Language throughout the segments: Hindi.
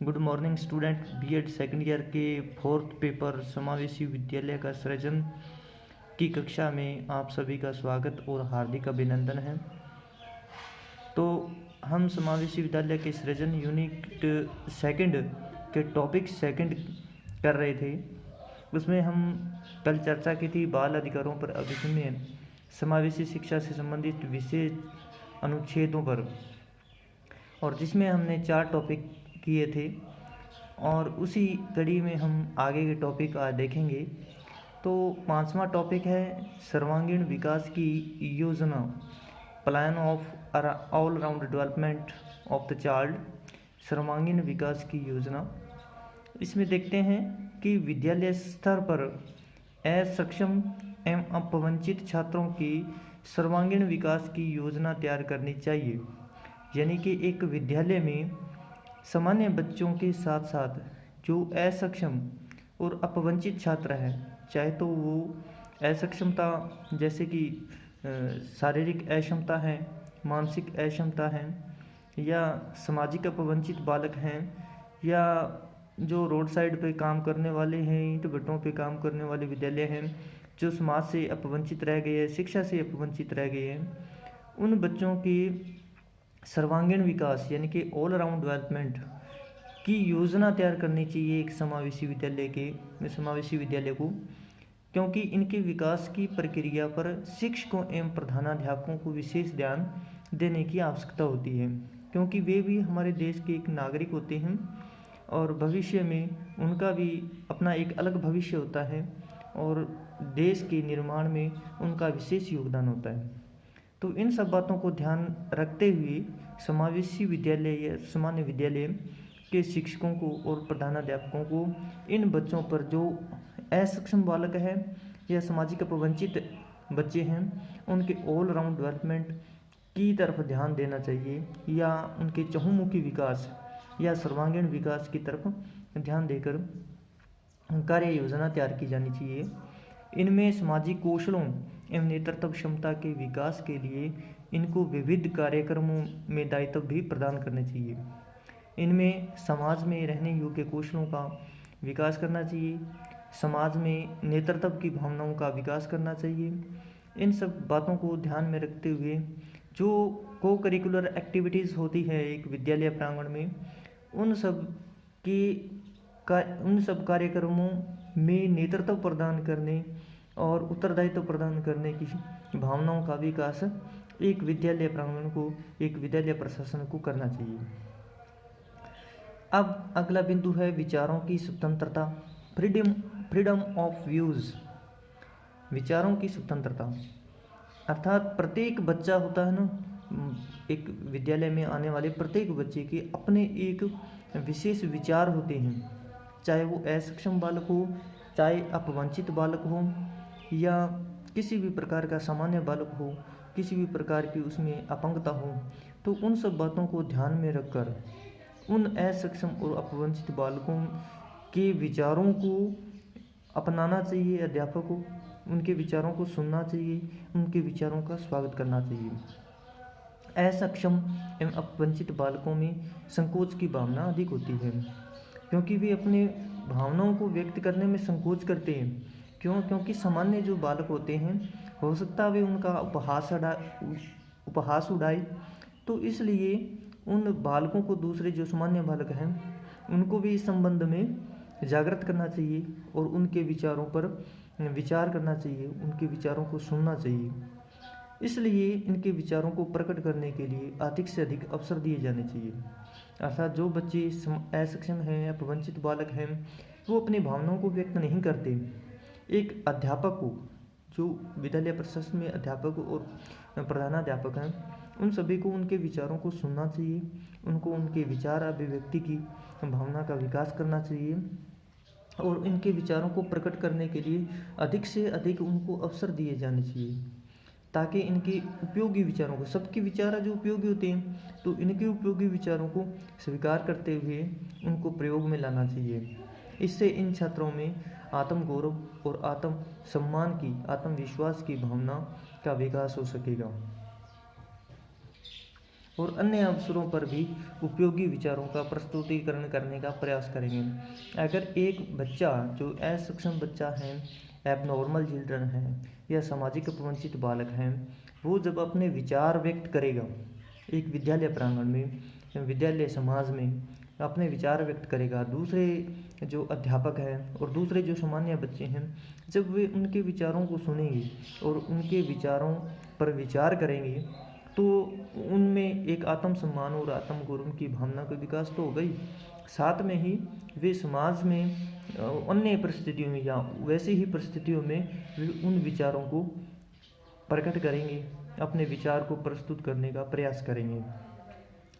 Good morning student. BEd second year के फोर्थ पेपर समावेशी विद्यालय का सृजन की कक्षा में आप सभी का स्वागत और हार्दिक अभिनंदन है। तो हम समावेशी विद्यालय के सृजन यूनिट सेकंड के टॉपिक सेकंड कर रहे थे। उसमें हम कल चर्चा की थी बाल अधिकारों पर। अब इसमें समावेशी शिक्षा से संबंधित विशेष अनुच्छेदों पर, और जिसमें हमने 4 टॉपिक किए थे, और उसी कड़ी में हम आगे के टॉपिक आज देखेंगे। तो 5वां टॉपिक है सर्वांगीण विकास की योजना, plan of all round development of the child, सर्वांगीण विकास की योजना। इसमें देखते हैं कि विद्यालय स्तर पर असक्षम एवं अपवंचित छात्रों की सर्वांगीण विकास की योजना तैयार करनी चाहिए। यानी कि एक विद्यालय में सामान्य बच्चों के साथ साथ जो असक्षम और अपवंचित छात्र हैं, चाहे तो वो असक्षमता जैसे कि शारीरिक अक्षमता है, मानसिक अक्षमता है, या सामाजिक अपवंचित बालक हैं, या जो रोड साइड पे काम करने वाले हैं, ईंट भट्टों पे काम करने वाले विद्यालय हैं, जो समाज से अपवंचित रह गए हैं, शिक्षा से अपवंचित रह गए हैं, उन बच्चों की सर्वांगीण विकास यानी कि ऑल अराउंड डेवलपमेंट की योजना तैयार करनी चाहिए एक समावेशी विद्यालय को। क्योंकि इनके विकास की प्रक्रिया पर शिक्षकों एवं प्रधानाध्यापकों को विशेष ध्यान देने की आवश्यकता होती है, क्योंकि वे भी हमारे देश के एक नागरिक होते हैं और भविष्य में उनका भी अपना एक अलग भविष्य होता है और देश के निर्माण में उनका विशेष योगदान होता है। तो इन सब बातों को ध्यान रखते हुए समावेशी विद्यालय या सामान्य विद्यालय के शिक्षकों को और प्रधानाध्यापकों को इन बच्चों पर, जो असक्षम बालक है या सामाजिक अपवंचित बच्चे हैं, उनके ऑल राउंड डेवलपमेंट की तरफ ध्यान देना चाहिए, या उनके चहुमुखी विकास या सर्वांगीण विकास की तरफ ध्यान देकर कार्य योजना तैयार की जानी चाहिए। इनमें सामाजिक कौशलों एवं नेतृत्व क्षमता के विकास के लिए इनको विविध कार्यक्रमों में दायित्व भी प्रदान करने चाहिए। इनमें समाज में रहने योग्य कौशलों का विकास करना चाहिए, समाज में नेतृत्व की भावनाओं का विकास करना चाहिए। इन सब बातों को ध्यान में रखते हुए जो को करिकुलर एक्टिविटीज़ होती है एक विद्यालय प्रांगण में, उन सब कार्यक्रमों में नेतृत्व प्रदान करने और उत्तरदायित्व प्रदान करने की भावनाओं का विकास एक विद्यालय प्रांगण को, एक विद्यालय प्रशासन को करना चाहिए। अब अगला बिंदु है विचारों की स्वतंत्रता, फ्रीडम ऑफ व्यूज़, विचारों की स्वतंत्रता। अर्थात प्रत्येक बच्चा होता है ना, एक विद्यालय में आने वाले प्रत्येक बच्चे के अपने एक विशेष विचार होते हैं, चाहे वो असक्षम बालक हो, चाहे अपवंचित बालक हो, या किसी भी प्रकार का सामान्य बालक हो, किसी भी प्रकार की उसमें अपंगता हो। तो उन सब बातों को ध्यान में रखकर उन असक्षम और अपवंचित बालकों के विचारों को अपनाना चाहिए अध्यापक को, उनके विचारों को सुनना चाहिए, उनके विचारों का स्वागत करना चाहिए। असक्षम एवं अपवंचित बालकों में संकोच की भावना अधिक होती है, क्योंकि वे अपने भावनाओं को व्यक्त करने में संकोच करते हैं। क्योंकि सामान्य जो बालक होते हैं, हो सकता है वे उनका उपहास उड़ाए, तो इसलिए उन बालकों को दूसरे जो सामान्य बालक हैं उनको भी इस संबंध में जागृत करना चाहिए और उनके विचारों पर विचार करना चाहिए, उनके विचारों को सुनना चाहिए। इसलिए इनके विचारों को प्रकट करने के लिए अधिक से अधिक अवसर दिए जाने चाहिए। अर्थात जो बच्चे असक्षम हैं, अपवंचित बालक हैं, वो अपनी भावनाओं को व्यक्त नहीं करते, एक अध्यापक को, जो विद्यालय प्रशासन में अध्यापक और प्रधानाध्यापक हैं, उन सभी को उनके विचारों को सुनना चाहिए, उनको उनके विचार अभिव्यक्ति की भावना का विकास करना चाहिए और इनके विचारों को प्रकट करने के लिए अधिक से अधिक उनको अवसर दिए जाने चाहिए, ताकि इनके उपयोगी विचारों को, सबके विचार जो उपयोगी होते हैं, तो इनके उपयोगी विचारों को स्वीकार करते हुए उनको प्रयोग में लाना चाहिए। इससे इन छात्रों में आत्मगौरव और आत्म सम्मान की, आत्मविश्वास की भावना का विकास हो सकेगा। और अन्य अवसरों पर भी उपयोगी विचारों का प्रस्तुतिकरण करने का प्रयास करेंगे। अगर एक बच्चा जो असक्षम बच्चा है, एबनॉर्मल चिल्ड्रन है या सामाजिक अपवंचित बालक हैं, वो जब अपने विचार व्यक्त करेगा एक विद्यालय प्रांगण में, विद्यालय समाज में अपने विचार व्यक्त करेगा, दूसरे जो अध्यापक हैं और दूसरे जो सामान्य बच्चे हैं जब वे उनके विचारों को सुनेंगे और उनके विचारों पर विचार करेंगे तो उनमें एक आत्मसम्मान और आत्मगौरव की भावना का विकास तो होगा ही, साथ में ही वे समाज में अन्य परिस्थितियों में या वैसी ही परिस्थितियों में वे उन विचारों को प्रकट करेंगे, अपने विचार को प्रस्तुत करने का प्रयास करेंगे।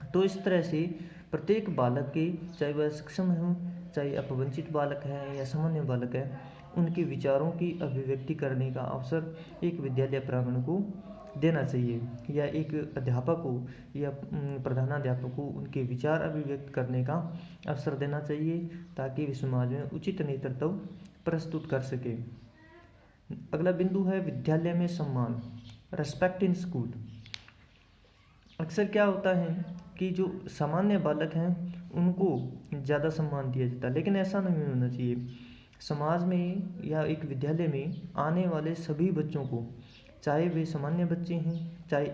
तो इस तरह से प्रत्येक बालक के, चाहे वह सक्षम हो, चाहे अपवंचित बालक है या सामान्य बालक है, उनके विचारों की अभिव्यक्ति करने का अवसर एक विद्यालय प्रांगण को देना चाहिए, या एक अध्यापक को या प्रधानाध्यापक को उनके विचार अभिव्यक्त करने का अवसर देना चाहिए, ताकि वे समाज में उचित नेतृत्व प्रस्तुत कर सके। अगला बिंदु है विद्यालय में सम्मान, रेस्पेक्ट इन स्कूल। अक्सर क्या होता है कि जो सामान्य बालक हैं उनको ज़्यादा सम्मान दिया जाता है, लेकिन ऐसा नहीं होना चाहिए। समाज में या एक विद्यालय में आने वाले सभी बच्चों को, चाहे वे सामान्य बच्चे हैं, चाहे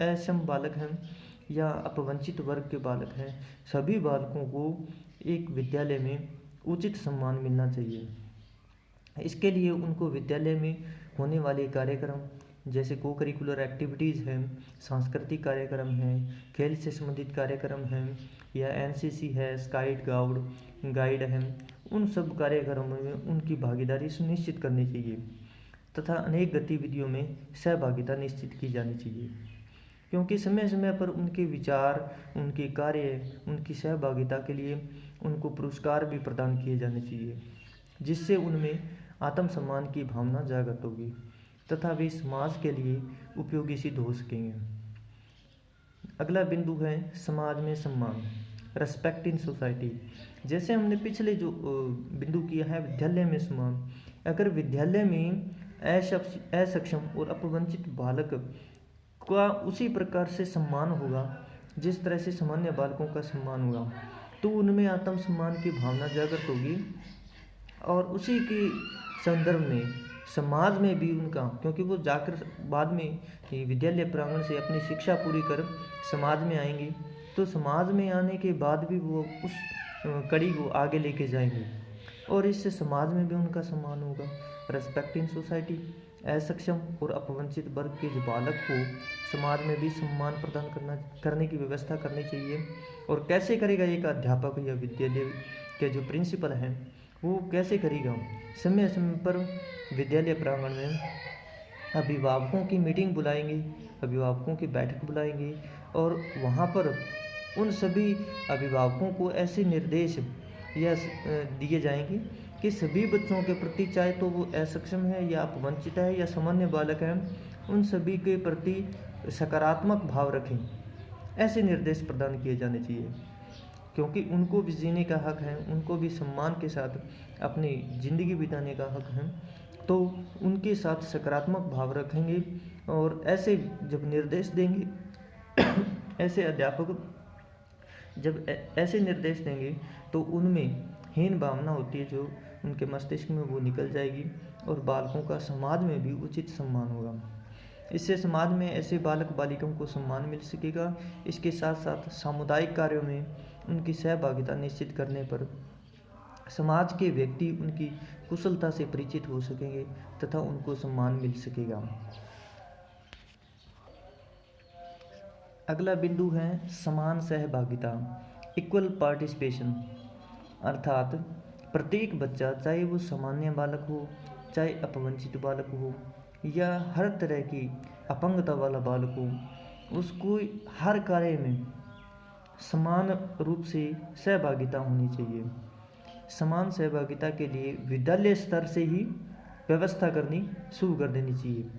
असम बालक हैं या अपवंचित वर्ग के बालक हैं, सभी बालकों को एक विद्यालय में उचित सम्मान मिलना चाहिए। इसके लिए उनको विद्यालय में होने वाले कार्यक्रम जैसे को करिकुलर एक्टिविटीज़ हैं, सांस्कृतिक कार्यक्रम हैं, खेल से संबंधित कार्यक्रम हैं, या एनसीसी है, स्काउट गाइड हैं, उन सब कार्यक्रमों में उनकी भागीदारी सुनिश्चित करनी चाहिए तथा अनेक गतिविधियों में सहभागिता निश्चित की जानी चाहिए, क्योंकि समय समय पर उनके विचार, उनके कार्य, उनकी सहभागिता के लिए उनको पुरस्कार भी प्रदान किए जाने चाहिए, जिससे उनमें आत्मसम्मान की भावना जागृत होगी तथा वे समाज के लिए उपयोगी सिद्ध हो सकेंगे। अगला बिंदु है समाज में सम्मान, रेस्पेक्ट इन सोसाइटी। जैसे हमने पिछले जो बिंदु किया है विद्यालय में सम्मान, अगर विद्यालय में असक्षम और अपवंचित बालक का उसी प्रकार से सम्मान होगा जिस तरह से सामान्य बालकों का सम्मान होगा, तो उनमें आत्मसम्मान की भावना जागृत होगी और उसी के संदर्भ में समाज में भी उनका, क्योंकि वो जाकर बाद में विद्यालय प्रांगण से अपनी शिक्षा पूरी कर समाज में आएंगे, तो समाज में आने के बाद भी वो उस कड़ी को आगे लेके जाएंगे और इससे समाज में भी उनका सम्मान होगा। रेस्पेक्ट इन सोसाइटी, असक्षम और अपवंचित वर्ग के जो बालक को समाज में भी सम्मान प्रदान करने की व्यवस्था करनी चाहिए। और कैसे करेगा एक अध्यापक या विद्यालय के जो प्रिंसिपल हैं वो कैसे करेगा, समय समय पर विद्यालय प्रांगण में अभिभावकों की मीटिंग बुलाएंगे, अभिभावकों की बैठक बुलाएंगे और वहाँ पर उन सभी अभिभावकों को ऐसे निर्देश या दिए जाएंगे कि सभी बच्चों के प्रति, चाहे तो वो असक्षम है या अपवंचित है या सामान्य बालक है, उन सभी के प्रति सकारात्मक भाव रखें। ऐसे निर्देश प्रदान किए जाने चाहिए, क्योंकि उनको भी जीने का हक है, उनको भी सम्मान के साथ अपनी ज़िंदगी बिताने का हक है, तो उनके साथ सकारात्मक भाव रखेंगे। और ऐसे जब निर्देश देंगे ऐसे अध्यापक जब ऐसे निर्देश देंगे तो उनमें हीन भावना होती है जो उनके मस्तिष्क में वो निकल जाएगी और बालकों का समाज में भी उचित सम्मान होगा। इससे समाज में ऐसे बालक बालिकाओं को सम्मान मिल सकेगा। इसके साथ साथ सामुदायिक कार्यों में उनकी सहभागिता निश्चित करने पर समाज के व्यक्ति उनकी कुशलता से परिचित हो सकेंगे तथा उनको सम्मान मिल सकेगा। अगला बिंदु है समान सहभागिता, इक्वल पार्टिसिपेशन, अर्थात प्रत्येक बच्चा, चाहे वो सामान्य बालक हो, चाहे अपवंचित बालक हो या हर तरह की अपंगता वाला बालक हो, उसको हर कार्य में समान रूप से सहभागिता होनी चाहिए। समान सहभागिता के लिए विद्यालय स्तर से ही व्यवस्था करनी शुरू कर देनी चाहिए,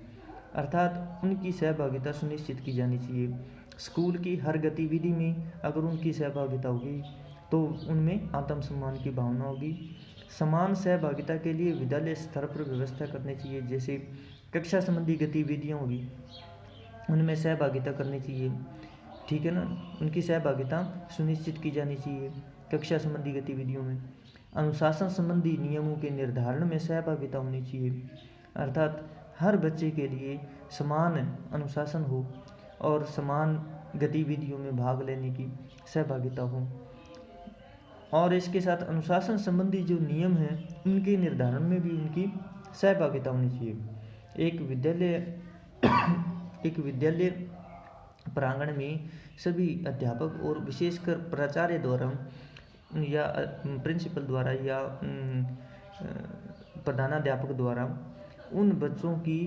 अर्थात उनकी सहभागिता सुनिश्चित की जानी चाहिए। स्कूल की हर गतिविधि में अगर उनकी सहभागिता होगी तो उनमें आत्मसम्मान की भावना होगी। समान सहभागिता के लिए विद्यालय स्तर पर व्यवस्था करनी चाहिए, जैसे कक्षा संबंधी गतिविधियाँ होगी उनमें सहभागिता करनी चाहिए। ठीक है ना। उनकी सहभागिता सुनिश्चित की जानी चाहिए कक्षा संबंधी गतिविधियों में। अनुशासन संबंधी नियमों के निर्धारण में सहभागिता होनी चाहिए, अर्थात हर बच्चे के लिए समान अनुशासन हो और समान गतिविधियों में भाग लेने की सहभागिता हो। और इसके साथ अनुशासन संबंधी जो नियम हैं उनके निर्धारण में भी उनकी सहभागिता होनी चाहिए। एक विद्यालय प्रांगण में सभी अध्यापक और विशेषकर प्राचार्य द्वारा या प्रिंसिपल द्वारा या प्रधानाध्यापक द्वारा उन बच्चों की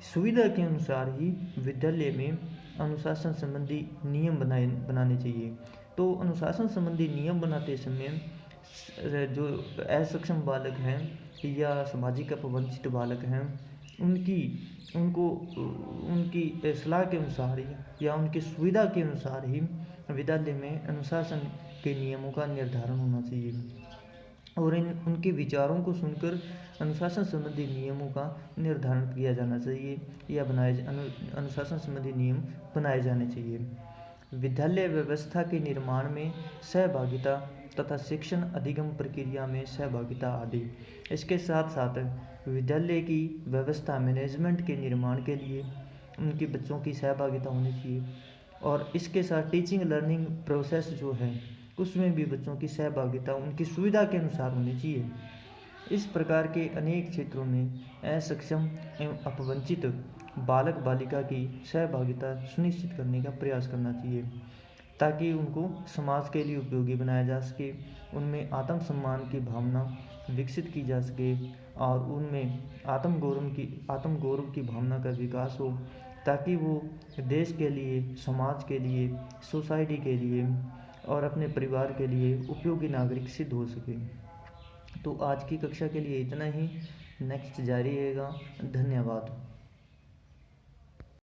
सुविधा के अनुसार ही विद्यालय में अनुशासन संबंधी नियम बनाने चाहिए। तो अनुशासन संबंधी नियम बनाते समय जो असक्षम बालक हैं या सामाजिक अपवंचित बालक हैं उनकी सलाह के अनुसार ही या उनकी सुविधा के अनुसार ही विद्यालय में अनुशासन के नियमों का निर्धारण होना चाहिए और उनके विचारों को सुनकर अनुशासन संबंधी नियमों का निर्धारण किया जाना चाहिए या अनुशासन संबंधी नियम बनाए जाने चाहिए। विद्यालय व्यवस्था के निर्माण में सहभागिता तथा शिक्षण अधिगम प्रक्रिया में सहभागिता आदि। इसके साथ साथ विद्यालय की व्यवस्था मैनेजमेंट के निर्माण के लिए उनके बच्चों की सहभागिता होनी चाहिए और इसके साथ टीचिंग लर्निंग प्रोसेस जो है उसमें भी बच्चों की सहभागिता उनकी सुविधा के अनुसार होनी चाहिए। इस प्रकार के अनेक क्षेत्रों में असक्षम एवं अपवंचित बालक बालिका की सहभागिता सुनिश्चित करने का प्रयास करना चाहिए ताकि उनको समाज के लिए उपयोगी बनाया जा सके, उनमें आत्मसम्मान की भावना विकसित की जा सके और उनमें आत्मगौरव की भावना का विकास हो ताकि वो देश के लिए, समाज के लिए, सोसाइटी के लिए और अपने परिवार के लिए उपयोगी नागरिक सिद्ध हो सके। तो आज की कक्षा के लिए इतना ही, नेक्स्ट जारी रहेगा। धन्यवाद।